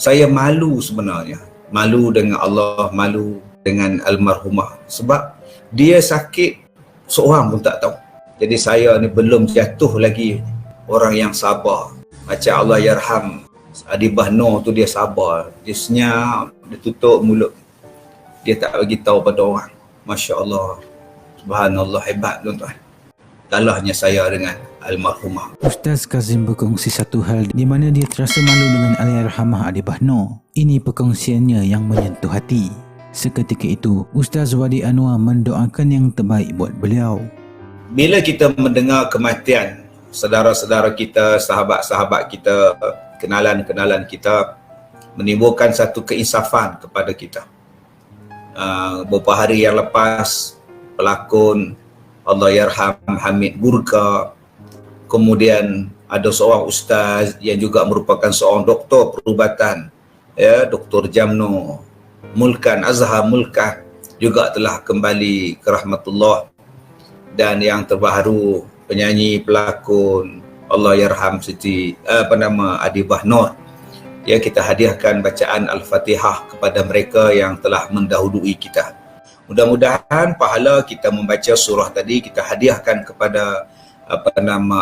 Saya malu sebenarnya. Malu dengan Allah, malu dengan almarhumah. Sebab dia sakit, seorang pun tak tahu. Jadi saya ni belum jatuh lagi orang yang sabar. Macam Allah yarham Adibah Nur tu, dia sabar. Dia senyap, dia tutup mulut. Dia tak bagi tahu pada orang. Masya Allah. Subhanallah, hebat tuan-tuan. Kalahnya saya dengan almarhumah. Ustaz Kazim berkongsi satu hal di mana dia terasa malu dengan Allahyarhamah Adibah Nur. Ini perkongsiannya yang menyentuh hati. Seketika itu, Ustaz Wadi Anwar mendoakan yang terbaik buat beliau. Bila kita mendengar kematian saudara-saudara kita, sahabat-sahabat kita, kenalan-kenalan kita, menimbulkan satu keinsafan kepada kita. Beberapa hari yang lepas, pelakon Allahyarham Hamid Burka, kemudian ada seorang ustaz yang juga merupakan seorang doktor perubatan, ya, Dr. Jamno Mulkan, Azhar Mulkan, juga telah kembali ke rahmatullah. Dan yang terbaru, penyanyi pelakon Allahyarham Siti Adibah Nur. Ya, kita hadiahkan bacaan Al-Fatihah kepada mereka yang telah mendahului kita. Mudah-mudahan pahala kita membaca surah tadi kita hadiahkan kepada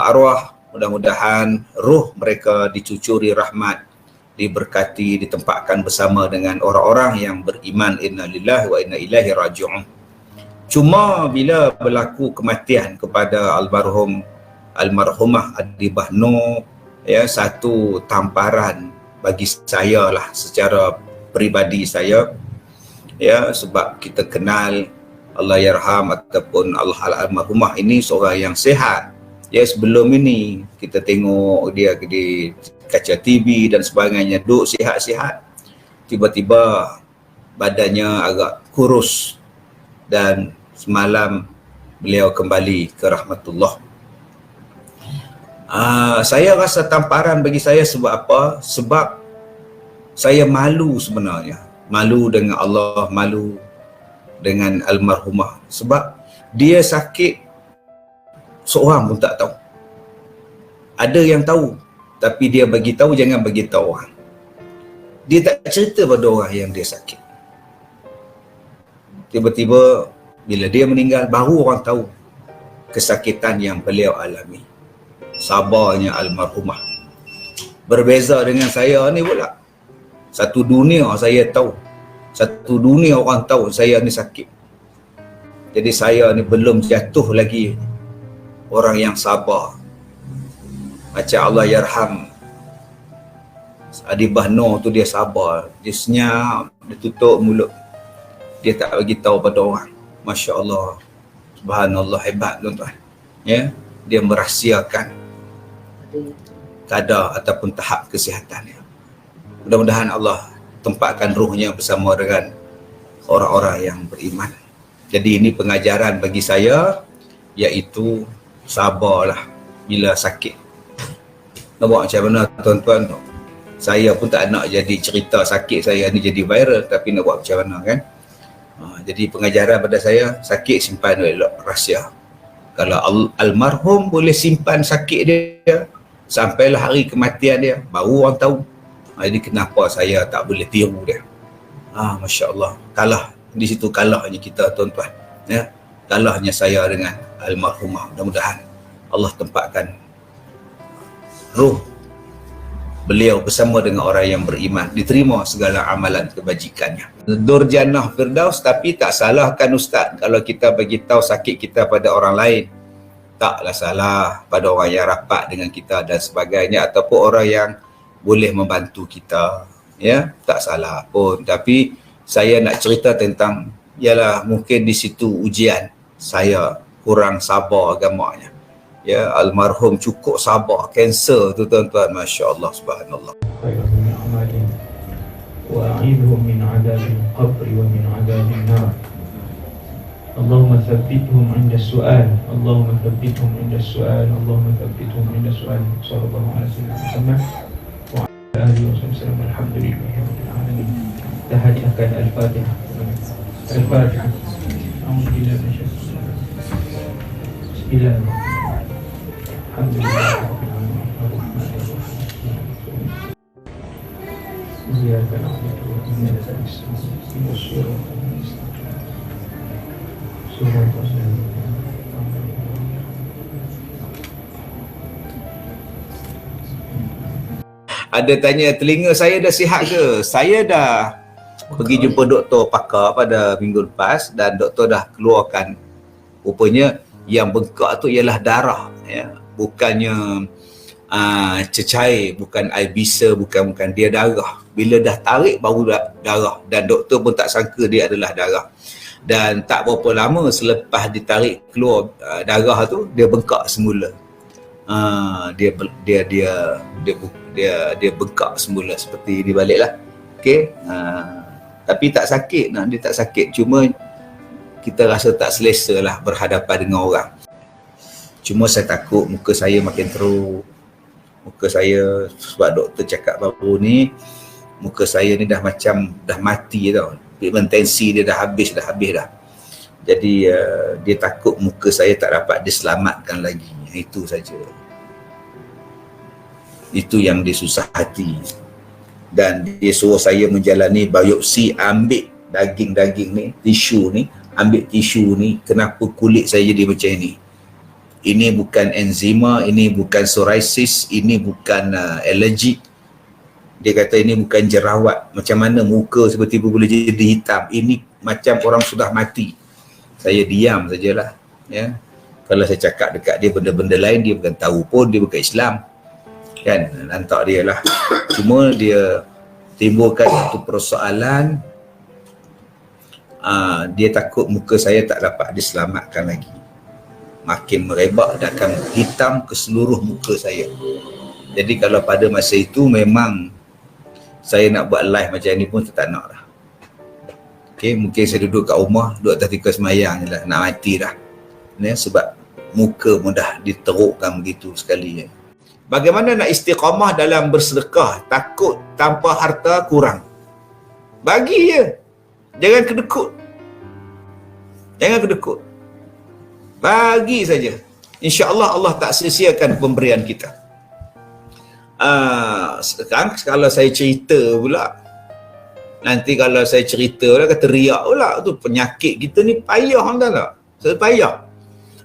arwah. Mudah-mudahan ruh mereka dicucuri rahmat, diberkati, ditempatkan bersama dengan orang-orang yang beriman. Inna lillahi wa inna ilaihi raji'un. Cuma bila berlaku kematian kepada almarhumah Adibah Nur, ya, satu tamparan bagi saya lah secara peribadi saya, ya, sebab kita kenal Allahyarham ataupun almarhumah ini seorang yang sihat. Ya, sebelum ini kita tengok dia di kaca TV dan sebagainya, duduk sihat-sihat, tiba-tiba badannya agak kurus dan semalam beliau kembali ke rahmatullah. Saya rasa tamparan bagi saya sebab apa? Sebab saya malu sebenarnya. Malu dengan Allah, malu dengan almarhumah. Sebab dia sakit, seorang pun tak tahu. Ada yang tahu, tapi dia bagi tahu, jangan bagi tahu orang. Dia tak cerita pada orang yang dia sakit. Tiba-tiba bila dia meninggal, baru orang tahu kesakitan yang beliau alami. Sabarnya almarhumah. Berbeza dengan saya ni pula. Satu dunia saya tahu, satu dunia orang tahu saya ni sakit. Jadi saya ni belum jatuh lagi orang yang sabar. Macam Allahyarham Adibah Nur tu, dia sabar. Dia senyap, dia tutup mulut. Dia tak bagi tahu pada orang. Masya Allah. Subhanallah, hebat tuan-tuan. Ya, dia merahsiakan kadar ataupun tahap kesihatannya. Mudah-mudahan Allah tempatkan ruhnya bersama dengan orang-orang yang beriman. Jadi ini pengajaran bagi saya, iaitu sabarlah bila sakit. Nak buat macam mana tuan-tuan? Saya pun tak nak jadi cerita sakit saya ni jadi viral, tapi nak buat macam mana kan? Jadi pengajaran pada saya, sakit simpan elok rahsia. Kalau almarhum boleh simpan sakit dia sampailah hari kematian dia, baru orang tahu. Jadi kenapa saya tak boleh tiru dia? Masya Allah, kalah di situ, kalahnya kita tuan-tuan. Ya, kalahnya saya dengan almarhumah. Mudah-mudahan Allah tempatkan ruh beliau bersama dengan orang yang beriman, diterima segala amalan kebajikannya. Durjannah Firdaus. Tapi tak salahkan Ustaz kalau kita bagi tahu sakit kita pada orang lain. Taklah salah pada orang yang rapat dengan kita dan sebagainya, ataupun orang yang boleh membantu kita, ya, tak salah pun. Tapi saya nak cerita tentang, ialah mungkin di situ ujian saya kurang sabar agamanya. Ya, almarhum cukup sabar. Kanser tu tuan-tuan, Masya Allah, Subhanallah. وأعيذهم من عذاب القبر ومن عذاب النار. اللهم ثبتهم عند السؤال، اللهم ثبتهم عند السؤال، اللهم ثبتهم عند السؤال. صلى الله على سيدنا محمد وعلى آله وصحبه وسلم. الحمد لله رب العالمين. تهجأك الفاتحة. الفاتحة. أعوذ بالله من الشيطان الرجيم. بسم الله الرحمن الرحيم. الحمد لله رب العالمين الرحمن الرحيم. إنك تستقيم الصراط المستقيم صراط الذين Ada tanya, telinga saya dah sihat ke? Saya dah pergi jumpa doktor pakar pada minggu lepas dan doktor dah keluarkan rupanya yang bengkak tu ialah darah, ya. Bukannya cecair, bukan air bisa, bukan dia darah. Bila dah tarik baru darah, dan doktor pun tak sangka dia adalah darah. Dan tak berapa lama selepas ditarik keluar darah tu, dia bengkak semula. Dia bengkak semula seperti ini baliklah. Okey. Tapi tak sakit, dia tak sakit, cuma kita rasa tak selesa lah berhadapan dengan orang. Cuma saya takut muka saya makin teruk. Muka saya, sebab doktor cakap baru ni, muka saya ni dah macam dah mati tau. Pigmentensi dia dah habis dah. Jadi dia takut muka saya tak dapat diselamatkan lagi. Itu saja. Itu yang dia susah hati. Dan dia suruh saya menjalani biopsi, ambil daging-daging ni, tisu ni, ambil tisu ni, kenapa kulit saya jadi macam ni. Ini bukan enzima, ini bukan psoriasis, ini bukan allergic. Dia kata ini bukan jerawat. Macam mana muka seperti boleh jadi hitam? Ini macam orang sudah mati. Saya diam sajalah. Ya. Kalau saya cakap dekat dia benda-benda lain, dia bukan tahu pun, dia bukan Islam. Kan, lantak dia lah. Cuma dia timbulkan satu persoalan, dia takut muka saya tak dapat diselamatkan lagi. Makin merebak dan akan hitam ke seluruh muka saya. Jadi kalau pada masa itu memang saya nak buat live macam ni pun tak nak lah. Okay, mungkin saya duduk kat rumah, duduk atas tikar semayang je lah, nak mati dah. Ya, sebab muka pun dah diterukkan begitu sekali. Ya. Bagaimana nak istiqamah dalam bersedekah? Takut tanpa harta kurang. Bagi je. Jangan kedekut. Jangan kedekut. Bagi saja. InsyaAllah Allah tak sia-siakan pemberian kita. Sekarang kalau saya cerita pula, nanti kalau saya cerita pula, kata riak pula, tu penyakit kita ni payah, tuan tak? Saya payah.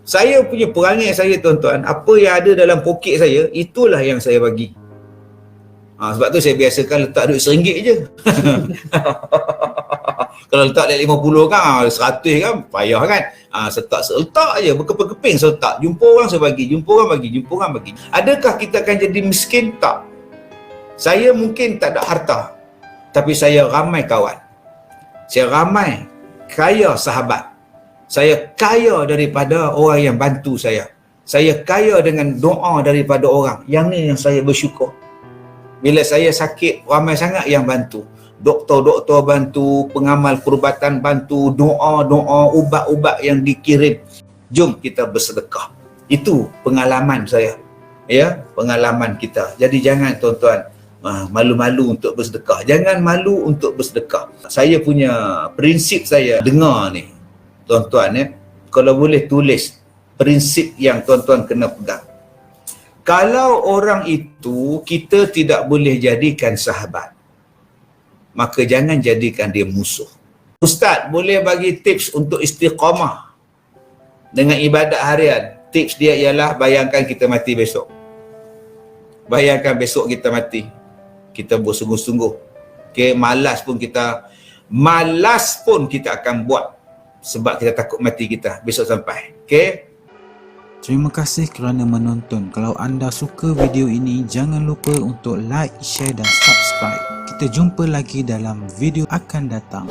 Saya punya perangai saya, tuan-tuan, apa yang ada dalam poket saya, itulah yang saya bagi. Sebab tu saya biasakan letak duit RM1 je. Kalau letak duit 50 kan, 100 kan, payah kan. Letak je, berkeping-keping saya letak. Jumpa orang saya bagi, jumpa orang bagi. Adakah kita akan jadi miskin? Tak. Saya mungkin tak ada harta, tapi saya ramai kawan. Saya ramai kaya sahabat. Saya kaya daripada orang yang bantu saya. Saya kaya dengan doa daripada orang. Yang ni yang saya bersyukur. Bila saya sakit, ramai sangat yang bantu. Doktor-doktor bantu, pengamal perubatan bantu, doa-doa, ubat-ubat yang dikirim. Jom kita bersedekah. Itu pengalaman saya. Ya, pengalaman kita. Jadi jangan, tuan-tuan, malu-malu untuk bersedekah. Jangan malu untuk bersedekah. Saya punya prinsip saya dengar ni, tuan-tuan, ya, kalau boleh tulis prinsip yang tuan-tuan kena pegang. Kalau orang itu kita tidak boleh jadikan sahabat, maka jangan jadikan dia musuh. Ustaz boleh bagi tips untuk istiqamah dengan ibadat harian. Tips dia ialah bayangkan kita mati besok. Bayangkan besok kita mati. Kita bersungguh-sungguh. Okay, malas pun kita akan buat. Sebab kita takut mati kita besok sampai. Okay? Terima kasih kerana menonton. Kalau anda suka video ini, jangan lupa untuk like, share dan subscribe. Kita jumpa lagi dalam video akan datang.